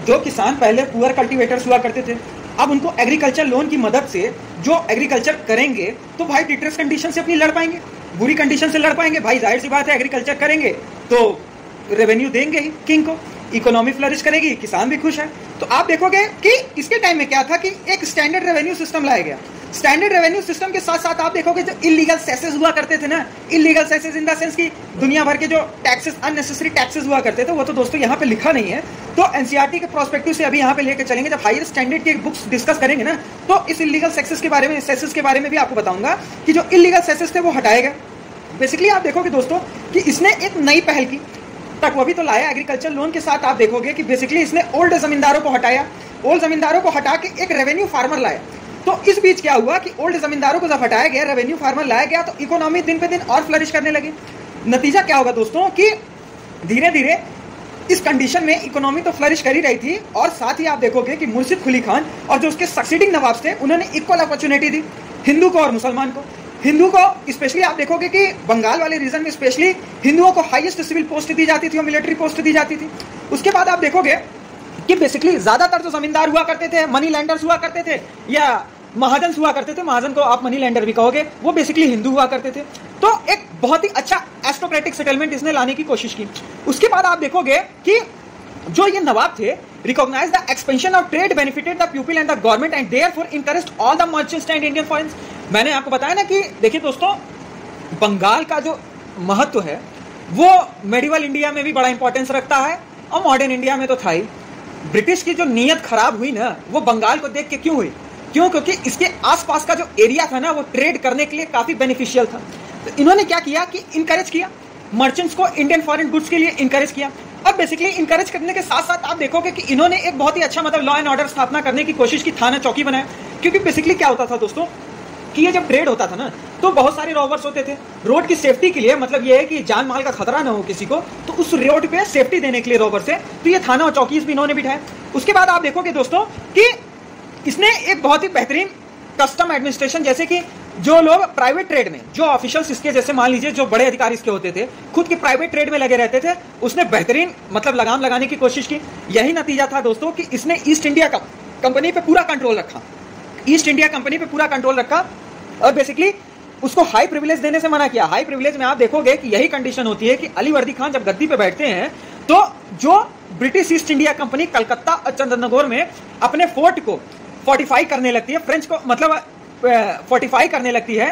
Speaker 1: जो किसान पहले पुअर कल्टीवेटर्स हुआ करते थे, अब उनको एग्रीकल्चर लोन की मदद से जो एग्रीकल्चर करेंगे तो भाई डिट्रेस कंडीशन से अपनी लड़ पाएंगे, बुरी कंडीशन से लड़ पाएंगे। भाई जाहिर सी बात है एग्रीकल्चर करेंगे तो रेवेन्यू देंगे ही किंग को, इकोनॉमी फ्लरिश करेगी, किसान भी खुश है। तो आप देखोगे कि इसके टाइम में क्या था कि एक स्टैंडर्ड रेवेन्यू सिस्टम लाया गया। स्टैंडर्ड रेवेन्यू सिस्टम के साथ साथ आप देखोगे जो इलीगल सेसेस हुआ करते थे ना, इलीगल सेसेस इन द सेंस की दुनिया भर के जो टैक्सेस, अननेसेसरी टैक्सेस हुआ करते थे, वो तो दोस्तों यहाँ पे लिखा नहीं है। तो एनसीईआरटी के प्रोस्पेक्टिव से अभी यहाँ पे लेकर चलेंगे, जब हायर स्टैंडर्ड की बुक्स डिस्कस करेंगे ना तो इस इलीगल सेसेस के बारे में, सेसेस के बारे में भी आपको बताऊंगा कि जो इलीगल सेसेस थे वो हटाए गए। बेसिकली आप देखोगे दोस्तों कि इसने एक नई पहल की, तकवी तो लाया एग्रीकल्चर लोन के साथ। आप देखोगे कि बेसिकली इसने ओल्ड जमींदारों को हटाया, ओल्ड जमींदारों को हटा के एक रेवेन्यू फार्मर लाया। तो इस बीच क्या हुआ कि ओल्ड जमींदारों को जब हटाया गया, रेवेन्यू फार्मर लाया गया, तो इकोनॉमी दिन पे दिन और फ्लरिश करने लगी। नतीजा क्या होगा दोस्तों कि धीरे धीरे इस कंडीशन में इकोनॉमी तो फ्लरिश कर ही रही थी और साथ ही आप देखोगे कि मुर्शिद कुली खान और जो उसके सक्सीडिंग नवाब थे उन्होंने इक्वल अपॉर्चुनिटी दी हिंदू को और मुसलमान को। हिंदू को स्पेशली आप देखोगे कि बंगाल वाले रीजन में स्पेशली हिंदुओं को हाईएस्ट सिविल पोस्ट दी जाती थी और मिलिट्री पोस्ट दी जाती थी। उसके बाद आप देखोगे कि बेसिकली ज्यादातर जो जमींदार हुआ करते थे, मनी लैंडर्स हुआ करते थे या महाजन हुआ करते थे, महाजन को आप मनी लैंडर भी कहोगे, वो बेसिकली हिंदू हुआ करते थे। तो एक बहुत ही अच्छा एस्टोक्रेटिक सेटलमेंट इसने लाने की कोशिश की। उसके बाद आप देखोगे कि जो ये नवाब थे recognise the expansion of trade benefited the people and the government and therefore encouraged all the merchants and Indian foreign. मैंने आपको बताया ना कि देखिए दोस्तों बंगाल का जो महत्व है वो मेडिवल इंडिया में भी बड़ा इंपॉर्टेंस रखता है और मॉडर्न इंडिया में तो था ही। ब्रिटिश की जो नीयत खराब हुई ना वो बंगाल को देख के क्यों हुई, क्योंकि इसके आसपास का जो एरिया था ना वो ट्रेड करने के लिए काफी बेनिफिशियल था। तो इन्होंने क्या किया कि इनकरेज किया मर्चेंट्स को इंडियन फॉरेन गुड्स के लिए इनकरेज किया। अब बेसिकली इनकरेज करने के साथ साथ आप देखोगे कि इन्होंने एक बहुत ही अच्छा मतलब लॉ एंड ऑर्डर स्थापना करने की कोशिश की, थाना चौकी बनाया। क्योंकि बेसिकली क्या होता था दोस्तों कि ये जब ट्रेड होता था ना तो बहुत सारे रॉबर्स होते थे। रोड की सेफ्टी के लिए, मतलब ये है कि जान माल का खतरा ना हो किसी को, तो उस रोड पे सेफ्टी देने के लिए रॉबर से तो ये थाना और चौकी भी इन्होंने बिठाया। उसके बाद आप देखोगे दोस्तों कि इसने एक बहुत ही बेहतरीन कस्टम एडमिनिस्ट्रेशन, जैसे कि जो लोग प्राइवेट ट्रेड में, जो ऑफिशियल्स इसके जैसे मान लीजिए जो बड़े अधिकारी इसके होते थे खुद के प्राइवेट ट्रेड में लगे रहते थे, उसने बेहतरीन मतलब लगाम लगाने की कोशिश की। यही नतीजा था दोस्तों कि इसने ईस्ट इंडिया कंपनी पे पूरा कंट्रोल रखा, ईस्ट इंडिया कंपनी पे पूरा कंट्रोल रखा और बेसिकली उसको हाई प्रिविलेज देने से मना किया। हाई प्रिविलेज में आप देखोगे कि यही कंडीशन होती है कि अली वर्दी खान जब गद्दी पे बैठते हैं
Speaker 2: तो जो British east India company Calcutta और चंद्रनगौर में अपने फोर्ट को फोर्टिफाई करने लगती है, फ्रेंच को मतलब फोर्टिफाई करने लगती है।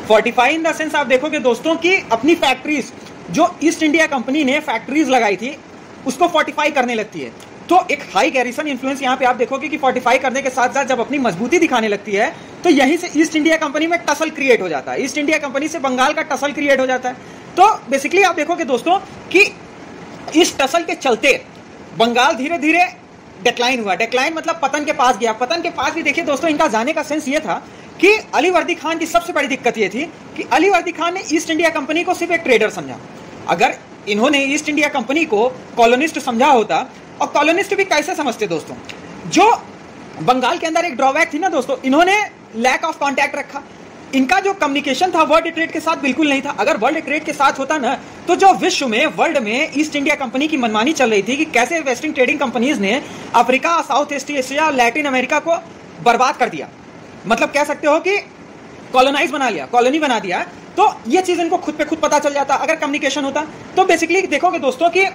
Speaker 2: फोर्टिफाई इन द सेंस आप देखोगे दोस्तों कि अपनी फैक्ट्रीज, जो ईस्ट इंडिया कंपनी ने फैक्ट्रीज लगाई थी उसको फोर्टिफाई करने लगती है। तो एक हाई गैरिसन इन्फ्लुएंस यहाँ पे आप देखोगे कि फोर्टिफाई करने के साथ साथ जब अपनी मजबूती दिखाने लगती है तो यहीं से ईस्ट इंडिया कंपनी में टसल क्रिएट हो जाता है, ईस्ट इंडिया कंपनी से बंगाल का टसल क्रिएट हो जाता है। तो बेसिकली आप देखोगे दोस्तों कि इस टसल के चलते बंगाल धीरे धीरे डिक्लाइन हुआ। डिक्लाइन मतलब पतन के पास गया। पतन के पास भी देखिए दोस्तों इनका जाने का सेंस ये था कि अली वर्दी खान की सबसे बड़ी दिक्कत ये थी कि अली वर्दी खान ने ईस्ट इंडिया कंपनी को सिर्फ एक ट्रेडर समझा। अगर इन्होंने ईस्ट इंडिया कंपनी को कॉलोनिस्ट समझा होता, और कॉलोनिस्ट भी कैसे समझते दोस्तों, जो बंगाल के अंदर एक ड्रॉबैक थी ना दोस्तों, इन्होंने लैक ऑफ कॉन्टैक्ट रखा। इनका जो कम्युनिकेशन था वर्ल्ड ट्रेड के साथ बिल्कुल नहीं था। अगर वर्ल्ड ट्रेड के साथ होता ना तो जो विश्व में वर्ल्ड में ईस्ट इंडिया कंपनी की मनमानी चल रही थी कि कैसे वेस्टर्न ट्रेडिंग कंपनीज ने Africa, south east Asia, Latin America को बर्बाद कर दिया, मतलब कह सकते हो कि कॉलोनाइज बना लिया, कॉलोनी बना दिया, तो ये चीज इनको खुद पे खुद पता चल जाता अगर कम्युनिकेशन होता। तो बेसिकली देखोगे दोस्तों कि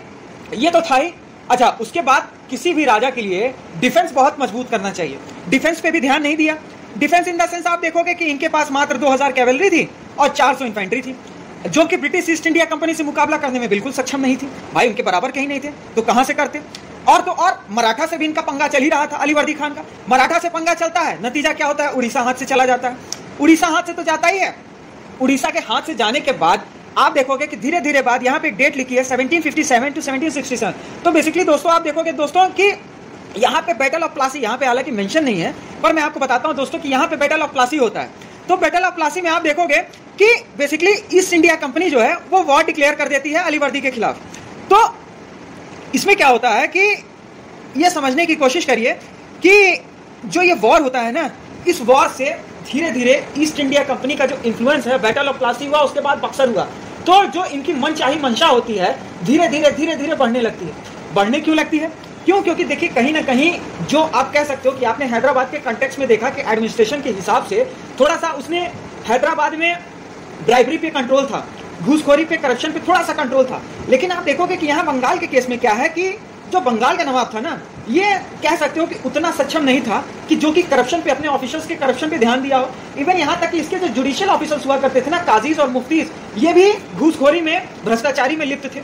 Speaker 2: ये तो था ही। अच्छा, उसके बाद किसी भी राजा के लिए डिफेंस बहुत मजबूत करना चाहिए। डिफेंस पे भी ध्यान नहीं दिया। डिफेंस इन द सेंस आप देखोगे कि इनके पास मात्र 2000 कैवेलरी थी और 400 इन्फेंट्री थी, जो कि ब्रिटिश ईस्ट इंडिया कंपनी से मुकाबला करने में बिल्कुल सक्षम नहीं थी। भाई उनके बराबर कहीं नहीं थे, तो कहां से करते। और तो और मराठा से भी इनका पंगा चल ही रहा था, अली वर्दी खान का। मराठा से पंगा चलता है, नतीजा क्या होता है, उड़ीसा हाथ से चला जाता है। उड़ीसा हाथ से तो जाता ही है। उड़ीसा के हाथ से जाने के बाद आप देखोगे कि धीरे धीरे बाद यहाँ पे एक डेट लिखी है 1757 टू 1767। तो बेसिकली दोस्तों आप देखोगे दोस्तों कि यहाँ पे बैटल ऑफ प्लासी, यहाँ पे हालांकि मेंशन नहीं है पर मैं आपको बताता हूँ दोस्तों कि यहाँ पे बैटल ऑफ प्लासी होता है। तो बैटल ऑफ प्लासी में आप देखोगे कि बेसिकली ईस्ट इंडिया कंपनी जो है वो वॉर डिक्लेयर कर देती है अली वर्दी के खिलाफ। तो इसमें क्या होता है कि ये समझने की कोशिश करिए कि जो ये वॉर होता है ना, इस वॉर से धीरे धीरे ईस्ट इंडिया कंपनी का जो इन्फ्लुएंस है, बैटल ऑफ प्लासी हुआ, उसके बाद बक्सर हुआ, तो जो इनकी मनचाही मंशा होती है धीरे धीरे बढ़ने लगती है। बढ़ने क्यों लगती है? क्यों? क्योंकि देखिए कहीं ना कहीं जो आप कह सकते हो कि आपने हैदराबाद के कॉन्टेक्स्ट में देखा कि एडमिनिस्ट्रेशन के हिसाब से थोड़ा सा उसने हैदराबाद में ब्राइबरी पे कंट्रोल था, घूसखोरी पे, करप्शन पे थोड़ा सा कंट्रोल था। लेकिन आप देखोगे कि यहाँ बंगाल के केस में क्या है कि जो बंगाल का नवाब था ना, ये कह सकते हो कि उतना सक्षम नहीं था कि जो कि करप्शन पे, अपने ऑफिसर्स के करप्शन पे ध्यान दिया हो। इवन यहाँ तक कि इसके जो जुडिशियल ऑफिसर्स हुआ करते थे ना, काजीज और मुफ्तीज, ये भी घूसखोरी में, भ्रष्टाचारी में लिप्त थे।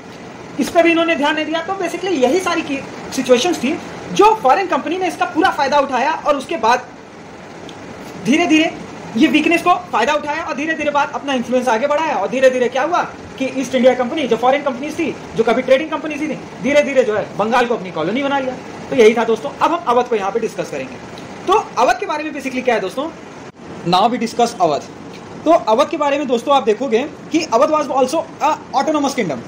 Speaker 2: इस पर भी इन्होंने ध्यान नहीं दिया। तो बेसिकली यही सारी सिचुएशंस थी जो फॉरेन कंपनी ने इसका पूरा फायदा उठाया और उसके बाद धीरे धीरे ये वीकनेस को फायदा उठाया और धीरे धीरे बाद अपना इन्फ्लुएंस आगे बढ़ाया। और धीरे धीरे क्या हुआ कि ईस्ट इंडिया कंपनी, जो फॉरेन कंपनीज थी, जो कभी ट्रेडिंग कंपनी थी, धीरे धीरे जो है बंगाल को अपनी कॉलोनी बना लिया। तो यही था दोस्तों। अब हम अवध को यहाँ पे डिस्कस करेंगे। तो अवध के बारे में बेसिकली क्या है दोस्तों, नाउ वी डिस्कस अवध। तो अवध के बारे में दोस्तों आप देखोगे कि Awadh was also autonomous kingdom.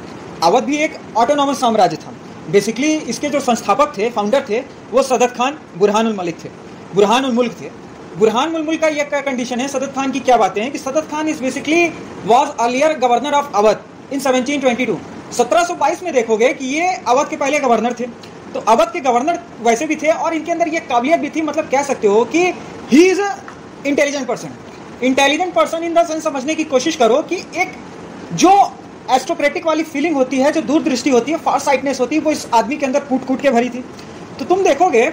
Speaker 2: Awadh भी एक ऑटोनॉमस साम्राज्य था। बेसिकली इसके जो संस्थापक थे, फाउंडर थे, वो सदत खान बुरहानुल मलिक थे, बुरहानुल मुल्क थे। बुरहानुल मुल्क का ये कंडीशन है, सदत खान की क्या बातें हैं कि Sadat Khan is basically was earlier governor of Awadh in 1722। 1722 में देखोगे कि ये अवध के पहले गवर्नर थे। तो अवध के गवर्नर वैसे भी थे और इनके अंदर ये काबिलियत भी थी, मतलब कह सकते हो कि he is intelligent person. Intelligent person in the sense समझने की कोशिश करो कि एक जो एस्ट्रोक्रेटिक वाली फीलिंग होती है, जो दूरदृष्टि होती है, फार साइटनेस होती है, वो इस आदमी के अंदर कूट कूट के भरी थी। तो तुम देखोगे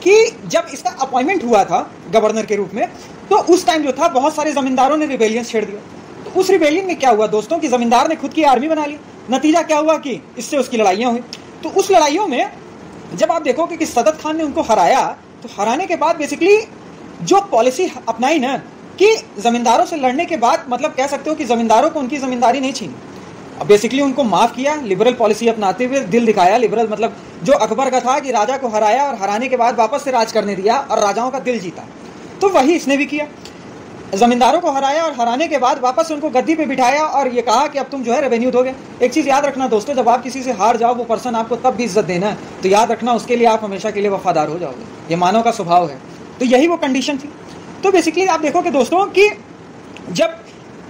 Speaker 2: कि जब इसका अपॉइंटमेंट हुआ था गवर्नर के रूप में, तो उस टाइम जो था बहुत सारे जमींदारों ने रिबेलियन छेड़ दिया। तो उस रिबेलियन में क्या हुआ दोस्तों कि जमींदार ने खुद की आर्मी बना ली। नतीजा क्या हुआ कि इससे उसकी लड़ाइयाँ हुई। तो उस लड़ाइयों में जब आप देखोगे कि सदत खान ने उनको हराया, तो हराने के बाद बेसिकली जो पॉलिसी अपनाई ना कि जमींदारों से लड़ने के बाद, मतलब कह सकते हो कि जमींदारों को उनकी जमींदारी नहीं छीनी, अब बेसिकली उनको माफ किया, लिबरल पॉलिसी अपनाते हुए दिल दिखाया। लिबरल मतलब जो अकबर का था कि राजा को हराया और हराने के बाद वापस से राज करने दिया और राजाओं का दिल जीता, तो वही इसने भी किया। जमींदारों को हराया और हराने के बाद वापस उनको गद्दी पे बिठाया और ये कहा कि अब तुम जो है रेवेन्यू दोगे। एक चीज याद रखना दोस्तों, जब आप किसी से हार जाओ, वो पर्सन आपको तब भी इज्जत देना है, तो याद रखना उसके लिए आप हमेशा के लिए वफादार हो जाओगे। ये मानव का स्वभाव है। तो यही वो कंडीशन थी। तो बेसिकली आप देखोगे दोस्तों कि जब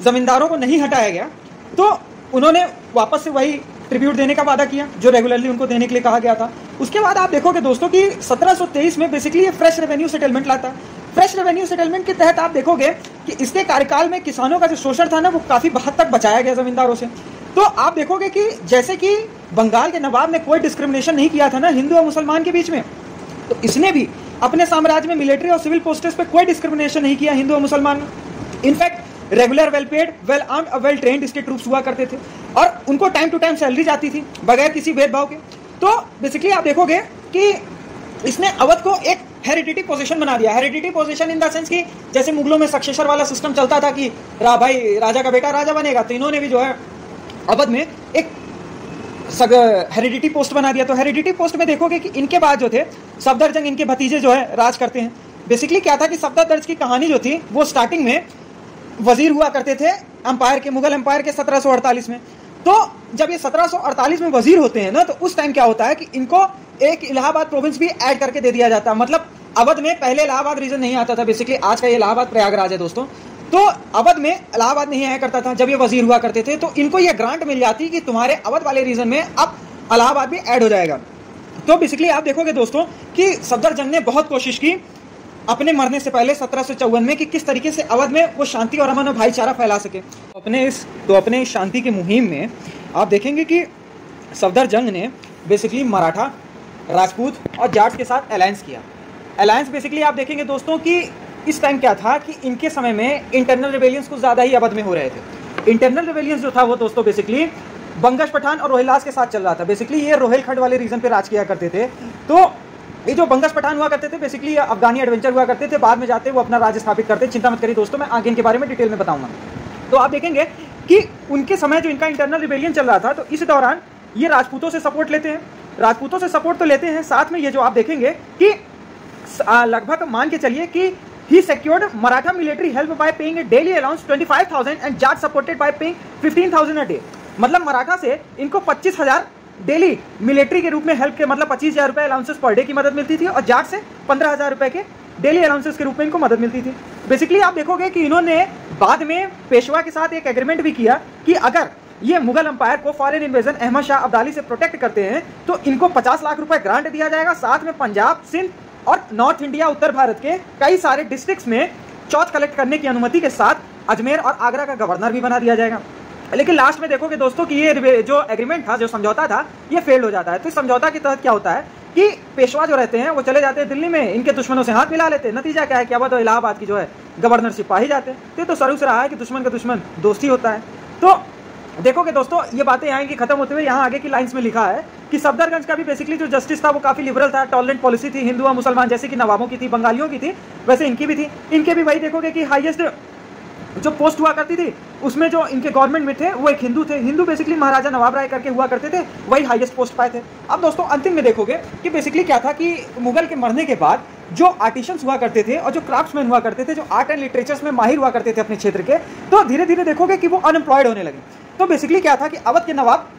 Speaker 2: जमींदारों को नहीं हटाया गया तो उन्होंने वापस से वही ट्रिब्यूट देने का वादा किया जो रेगुलरली उनको देने के लिए कहा गया था। उसके बाद आप देखोगे दोस्तों कि 1723 में बेसिकली ये फ्रेश रेवेन्यू सेटलमेंट लाता है। फ्रेश रेवेन्यू सेटलमेंट के तहत आप देखोगे कि इसके कार्यकाल में किसानों का जो शोषण था ना, वो काफी हद तक बचाया गया जमींदारों से। तो आप देखोगे कि जैसे कि बंगाल के नवाब ने कोई डिस्क्रिमिनेशन नहीं किया था ना हिंदू और मुसलमान के बीच में, तो इसने भी अपने साम्राज्य में मिलिट्री और सिविल पोस्टेस पे कोई डिस्क्रिमिनेशन नहीं किया हिंदू और मुसलमान में। In fact regular, well paid, well armed और वेल ट्रेंड इसके ट्रूप्स हुआ करते थे और उनको टाइम टू टाइम सैलरी जाती थी बगैर किसी भेदभाव के। तो बेसिकली आप देखोगे कि इसने अवध को एक हेरिडिटी पोजीशन बना दिया। Heredity position in the sense कि जैसे मुगलों में सक्सेसर वाला सिस्टम चलता था कि भाई राजा का बेटा राजा बनेगा, तो इन्होंने भी जो है अवध में एक हेरिडिटी पोस्ट बना दिया। तो हेरिडिटी पोस्ट में देखोगे कि इनके बाद जो थे सफदरजंग, इनके भतीजे जो है राज करते हैं। बेसिकली क्या था कि सफदरजंग की कहानी जो थी वो स्टार्टिंग में वजीर हुआ करते थे अंपायर के, मुगल अंपायर के 1748 में। तो जब ये 1748 में वजीर होते हैं ना, तो उस टाइम क्या होता है कि इनको एक इलाहाबाद प्रोविंस भी ऐड करके दे दिया जाता है। मतलब अवध में पहले इलाहाबाद रीजन नहीं आता था, बेसिकली आज का ये इलाहाबाद प्रयागराज है दोस्तों। तो अवध में इलाहाबाद नहीं आया करता था जब ये वजीर हुआ करते थे, तो इनको ये ग्रांट मिल जाती कि तुम्हारे अवध वाले रीजन में अब इलाहाबाद भी ऐड हो जाएगा। तो बेसिकली आप देखोगे दोस्तों कि सफदरजंग ने बहुत कोशिश की अपने मरने से पहले 1754 में कि किस तरीके से अवध में वो शांति और अमन और भाईचारा फैला सके। अपने इस शांति की मुहिम में आप देखेंगे कि सफदरजंग ने बेसिकली मराठा, राजपूत और जाट्स के साथ अलायंस किया। अलायंस बेसिकली आप देखेंगे दोस्तों कि इस टाइम क्या था कि इनके समय में इंटरनल रिबेलियंस कुछ ज़्यादा ही अवध में हो रहे थे। इंटरनल रिबेलियंस जो था वो दोस्तों बेसिकली बंगश पठान और रोहिल्लास के साथ चल रहा था। बेसिकली ये रोहिलखंड वाले रीजन पे राज किया करते थे। तो ये जो बंगश पठान हुआ करते थे बेसिकली अफगानी एडवेंचर हुआ करते थे, बाद में जाते वो अपना राज्य स्थापित करते। चिंता मत करिए दोस्तों, मैं आगे इनके बारे में डिटेल में बताऊंगा। तो आप देखेंगे कि उनके समय जो इनका इंटरनल रिबेलियन चल रहा था, तो इस दौरान ये राजपूतों से सपोर्ट लेते हैं। राजपूतों से सपोर्ट तो लेते हैं, साथ में ये जो आप देखेंगे कि लगभग मान के चलिए कि he secured Maratha military help by paying a daily allowance 25,000 and Jat supported by paying 15,000 a day। मतलब मराठा से इनको 25,000 डेली मिलिट्री के रूप में हेल्प के, मतलब 25,000 रुपए अलाउंसेस पर डे की मदद मिलती थी और जाट से 15,000 रुपए के डेली अलाउंसेस के रूप में इनको मदद मिलती थी। बेसिकली आप देखोगे कि इन्होंने बाद में पेशवा के साथ एक एग्रीमेंट भी किया कि अगर ये मुगल अंपायर को फॉरेन इन्वेजन अहमद शाह अब्दाली से प्रोटेक्ट करते हैं तो इनको 50 लाख रुपए ग्रांट दिया जाएगा। साथ में पंजाब, सिंध और नॉर्थ इंडिया, उत्तर भारत के कई सारे डिस्ट्रिक्ट्स में चौथ कलेक्ट करने की अनुमति के साथ अजमेर और आगरा का गवर्नर भी बना दिया जाएगा। लेकिन लास्ट में देखोगे दोस्तों कि ये जो एग्रीमेंट था, जो समझौता था, ये फेल हो जाता है। तो इस समझौता के तहत क्या होता है कि पेशवा जो रहते हैं वो चले जाते हैं दिल्ली में, इनके दुश्मनों से हाथ मिला लेते हैं। नतीजा क्या है कि अब तो इलाहाबाद की जो है गवर्नरशिप पा ही जाते हैं। तो शुरू से रहा है कि दुश्मन का दुश्मन दोस्त ही होता है। तो देखोगे दोस्तों ये बातें आएंगी खत्म होते हुए। यहाँ आगे की लाइंस में लिखा है कि सफदरगंज का भी बेसिकली जो जस्टिस था वो काफी लिबरल था, टॉलरेंट पॉलिसी थी। हिंदू और मुसलमान जैसे कि नवाबों की थी, बंगालियों की थी, वैसे इनकी भी थी। इनके भी वही देखोगे कि हाईएस्ट जो पोस्ट हुआ करती थी उसमें जो इनके गवर्नमेंट में थे वो एक हिंदू थे। हिंदू बेसिकली महाराजा नवाब राय करके हुआ करते थे, वही हाईएस्ट पोस्ट पाए थे। अब दोस्तों अंतिम में देखोगे कि बेसिकली क्या था कि मुगल के मरने के बाद जो आर्टिशंस हुआ करते थे और जो क्राफ्ट्समैन हुआ करते थे, जो आर्ट एंड लिटरेचर्स में माहिर हुआ करते थे अपने क्षेत्र के, तो धीरे धीरे देखोगे कि वो अनएम्प्लॉयड होने लगे। तो बेसिकली क्या था कि अवध के नवाब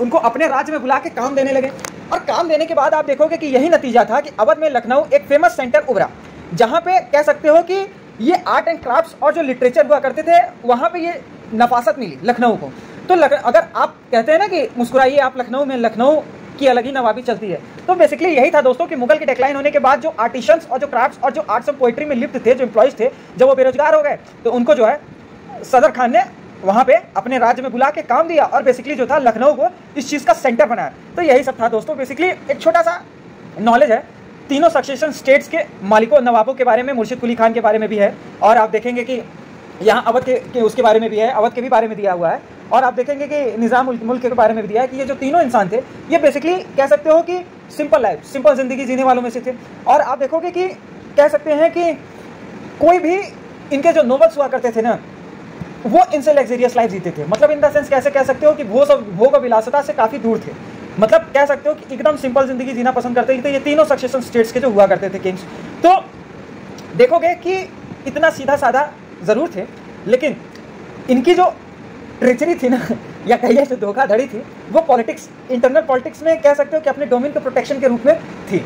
Speaker 2: उनको अपने राज्य में बुला के काम देने लगे। और काम देने के बाद आप देखोगे कि यही नतीजा था कि अवध में लखनऊ एक फेमस सेंटर उभरा, जहाँ पे कह सकते हो कि ये आर्ट एंड क्राफ्ट्स और जो लिटरेचर हुआ करते थे वहाँ पे ये नफासत मिली लखनऊ को। तो अगर आप कहते हैं ना कि मुस्कुराइए आप लखनऊ में, लखनऊ की अलग ही नवाबी चलती है। तो बेसिकली यही था दोस्तों कि मुगल के डिक्लाइन होने के बाद जो आर्टिशंस और जो क्राफ्ट्स और जो आर्ट्स और पोइट्री में लिप्त थे, जो एम्प्लॉयज थे, जब वो बेरोजगार हो गए तो उनको जो है सदर खान ने वहाँ पे अपने राज्य में बुला के काम दिया और बेसिकली जो था लखनऊ को इस चीज़ का सेंटर बनाया। तो यही सब था दोस्तों। बेसिकली एक छोटा सा नॉलेज है तीनों सक्सेशन स्टेट्स के मालिकों नवाबों के बारे में, मुर्शिद कुली खान के बारे में भी है, और आप देखेंगे कि यहाँ अवध के उसके बारे में भी है, अवध के भी बारे में दिया हुआ है, और आप देखेंगे कि निज़ाम मुल्क के बारे में भी दिया है कि ये जो तीनों इंसान थे ये बेसिकली कह सकते हो कि सिंपल लाइफ, सिंपल जिंदगी जीने वालों में से थे। और आप देखोगे कि कह सकते हैं कि कोई भी इनके जो नोबल्स हुआ करते थे ना, वो इनसे लग्जरियस लाइफ जीते थे। मतलब इन द सेंस कैसे कह सकते हो कि भोग और विलासिता से काफ़ी दूर थे। मतलब कह सकते हो कि एकदम सिंपल जिंदगी जीना पसंद करते थे ये तीनों सक्सेशन स्टेट्स के जो हुआ करते थे किंग्स। तो देखोगे कि इतना सीधा साधा ज़रूर थे, लेकिन इनकी जो ट्रेचरी थी ना, या कहिए जो धोखाधड़ी थी, वो पॉलिटिक्स, इंटरनल पॉलिटिक्स में कह सकते हो कि अपने डोमेन के प्रोटेक्शन के रूप में थी।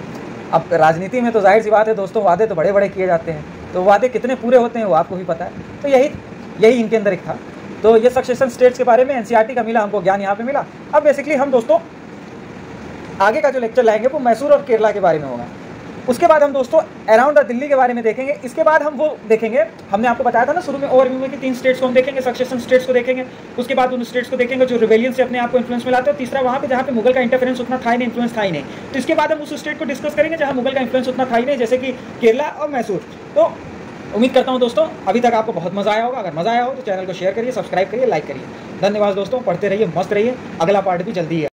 Speaker 2: अब राजनीति में तो जाहिर सी बात है दोस्तों, वादे तो बड़े बड़े किए जाते हैं, तो वादे कितने पूरे होते हैं वो आपको भी पता है। तो यही इनके अंदर एक था। तो ये सक्सेशन स्टेट्स के बारे में एनसीईआरटी का मिला हमको ज्ञान, यहाँ पे मिला। अब बेसिकली हम दोस्तों आगे का जो लेक्चर लाएंगे वो मैसूर और केरला के बारे में होगा। उसके बाद हम दोस्तों अराउंड द दिल्ली के बारे में देखेंगे। इसके बाद हम वो देखेंगे, हमने आपको बताया था ना शुरू में ओवरव्यू में कि 3 स्टेट्स को हम देखेंगे, सक्सेशन स्टेट्स को देखेंगे। उसके बाद उन स्टेट्स को देखेंगे जो रिवेलियन से अपने आप को इन्फ्लुएंस में लाते हैं। तीसरा वहाँ पे जहाँ पे मुगल का इंटरफेरेंस उतना था ही नहीं, इन्फ्लुएंस था ही नहीं। तो इसके बाद हम उस स्टेट को डिस्कस करेंगे जहाँ मुगल का इन्फ्लुएंस उतना था ही नहीं, जैसे कि केरला और मैसूर। तो उम्मीद करता हूँ दोस्तों अभी तक आपको बहुत मजा आया होगा। अगर मजा आया हो तो चैनल को शेयर करिए, सब्सक्राइब करिए, लाइक करिए। धन्यवाद दोस्तों, पढ़ते रहिए, मस्त रहिए। अगला पार्ट भी जल्दी है।